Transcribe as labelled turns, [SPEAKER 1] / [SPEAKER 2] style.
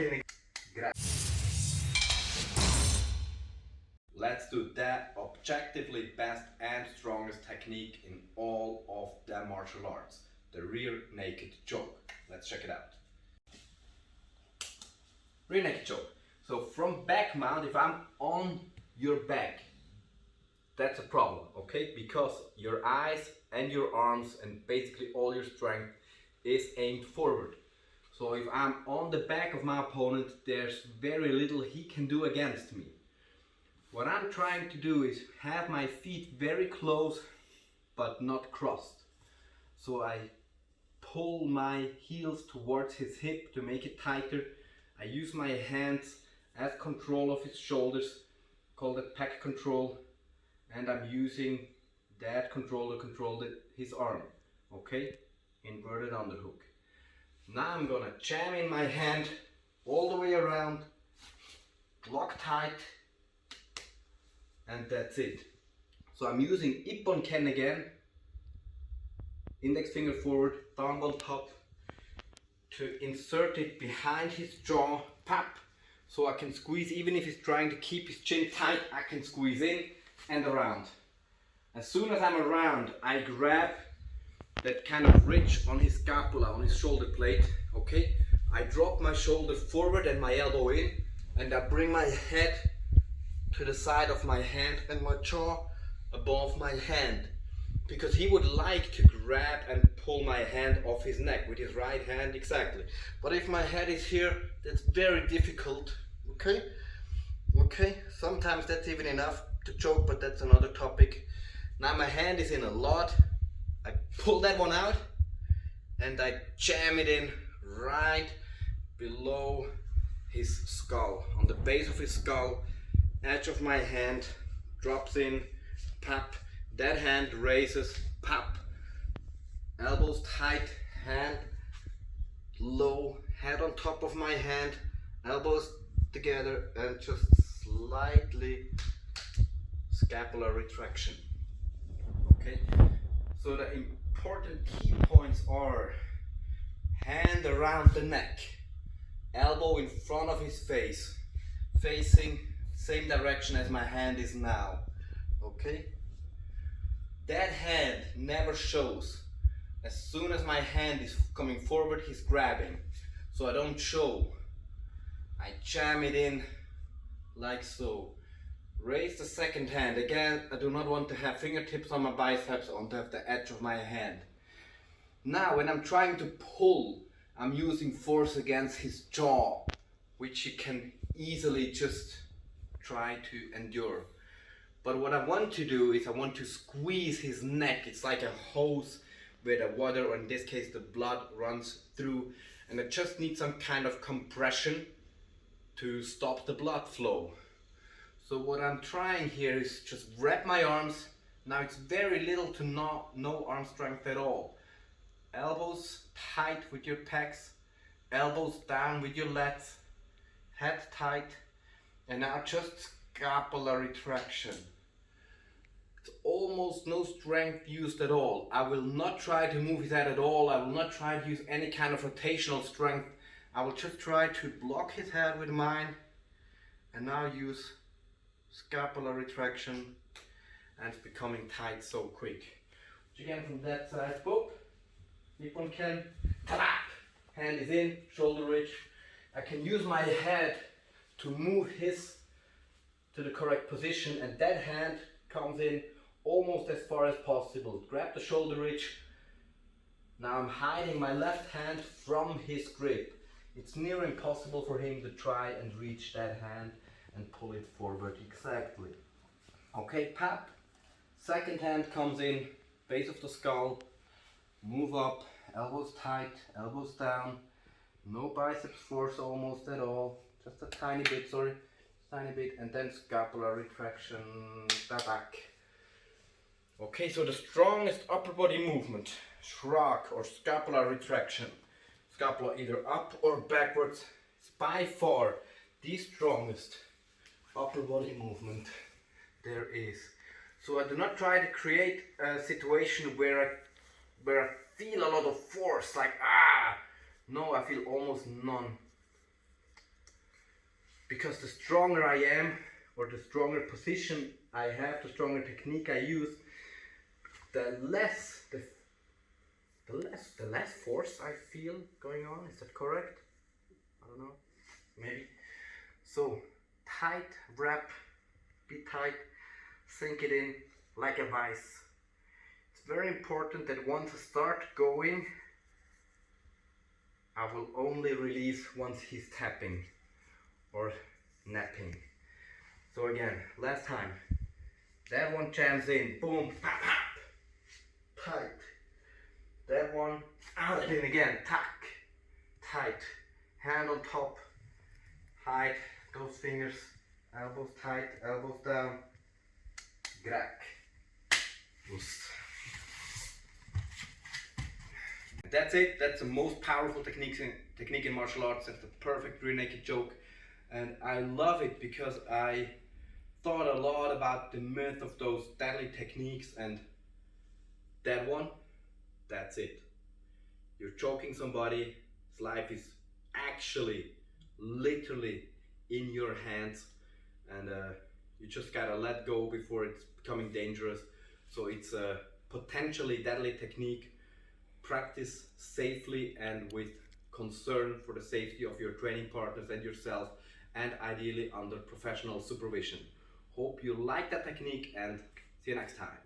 [SPEAKER 1] clinic. Let's do that objectively best and strongest technique in all of the martial arts, the rear naked choke. Let's check it out. Rear naked choke. So from back mount, if I'm on your back, that's a problem, okay? Because your eyes and your arms and basically all your strength is aimed forward. So if I'm on the back of my opponent, there's very little he can do against me. What I'm trying to do is have my feet very close but not crossed. So I pull my heels towards his hip to make it tighter. I use my hands as control of his shoulders, call that pack control, and I'm using that control to control his arm, okay? Inverted underhook. Now I'm gonna jam in my hand all the way around, lock tight, and that's it. So I'm using Ippon Ken again, index finger forward, thumb on top, to insert it behind his jaw, pop, so I can squeeze. Even if he's trying to keep his chin tight, I can squeeze in and around. As soon as I'm around, I grab that kind of ridge on his scapula, on his shoulder plate, okay? I drop my shoulder forward and my elbow in, and I bring my head to the side of my hand and my jaw above my hand, because he would like to grab and pull my hand off his neck with his right hand, exactly. But if my head is here, that's very difficult, okay? Okay, sometimes that's even enough to choke, but that's another topic. Now my hand is in a lot. I pull that one out and I jam it in right below his skull, on the base of his skull. Edge of my hand drops in, pop, that hand raises, pop, elbows tight, hand low, head on top of my hand, elbows together, and just slightly scapular retraction. Okay, so the important key points are hand around the neck, elbow in front of his face, facing same direction as my hand is now, okay? That hand never shows. As soon as my hand is coming forward, he's grabbing. So I don't show. I jam it in like so. Raise the second hand. Again, I do not want to have fingertips on my biceps, I want to have the edge of my hand. Now, when I'm trying to pull, I'm using force against his jaw, which he can easily just try to endure. But what I want to do is I want to squeeze his neck. It's like a hose where the water, or in this case the blood, runs through, and I just need some kind of compression to stop the blood flow. So what I'm trying here is just wrap my arms. Now it's very little to no arm strength at all. Elbows tight with your pecs, elbows down with your lats, head tight, and now just scapular retraction. It's almost no strength used at all. I will not try to move his head at all. I will not try to use any kind of rotational strength. I will just try to block his head with mine, and now use scapular retraction, and it's becoming tight so quick. Again, from that side, boop, Nippon Ken, tabak, hand is in, shoulder ridge. I can use my head to move his to the correct position, and that hand comes in almost as far as possible. Grab the shoulder ridge. Now I'm hiding my left hand from his grip. It's near impossible for him to try and reach that hand and pull it forward, exactly. Okay, pop. Second hand comes in, base of the skull, move up, elbows tight, elbows down, no biceps force almost at all, just a tiny bit, sorry, tiny bit, and then scapular retraction, back. Okay, so the strongest upper body movement, shrug or scapular retraction, scapula either up or backwards, is by far the strongest upper body movement there is. So I do not try to create a situation where I feel a lot of force, like no, I feel almost none. because the stronger I am, or the stronger position I have, the stronger technique I use, the less force I feel going on. Is that correct? I don't know, maybe. So tight wrap, be tight, sink it in like a vice. It's very important that once I start going, I will only release once he's tapping or napping. So again, last time, that one jams in, boom, pop, pop, tight. That one, out and in again, tack, tight, hand on top, height, those fingers, elbows tight, elbows down, grack, loose. That's it. That's the most powerful technique in martial arts. That's the perfect rear naked choke, and I love it because I thought a lot about the myth of those deadly techniques, and that one, that's it. You're choking somebody. His life is actually, literally in your hands, and you just gotta let go before it's becoming dangerous. So it's a potentially deadly technique. Practice safely and with concern for the safety of your training partners and yourself, and ideally under professional supervision. Hope you like that technique, and see you next time.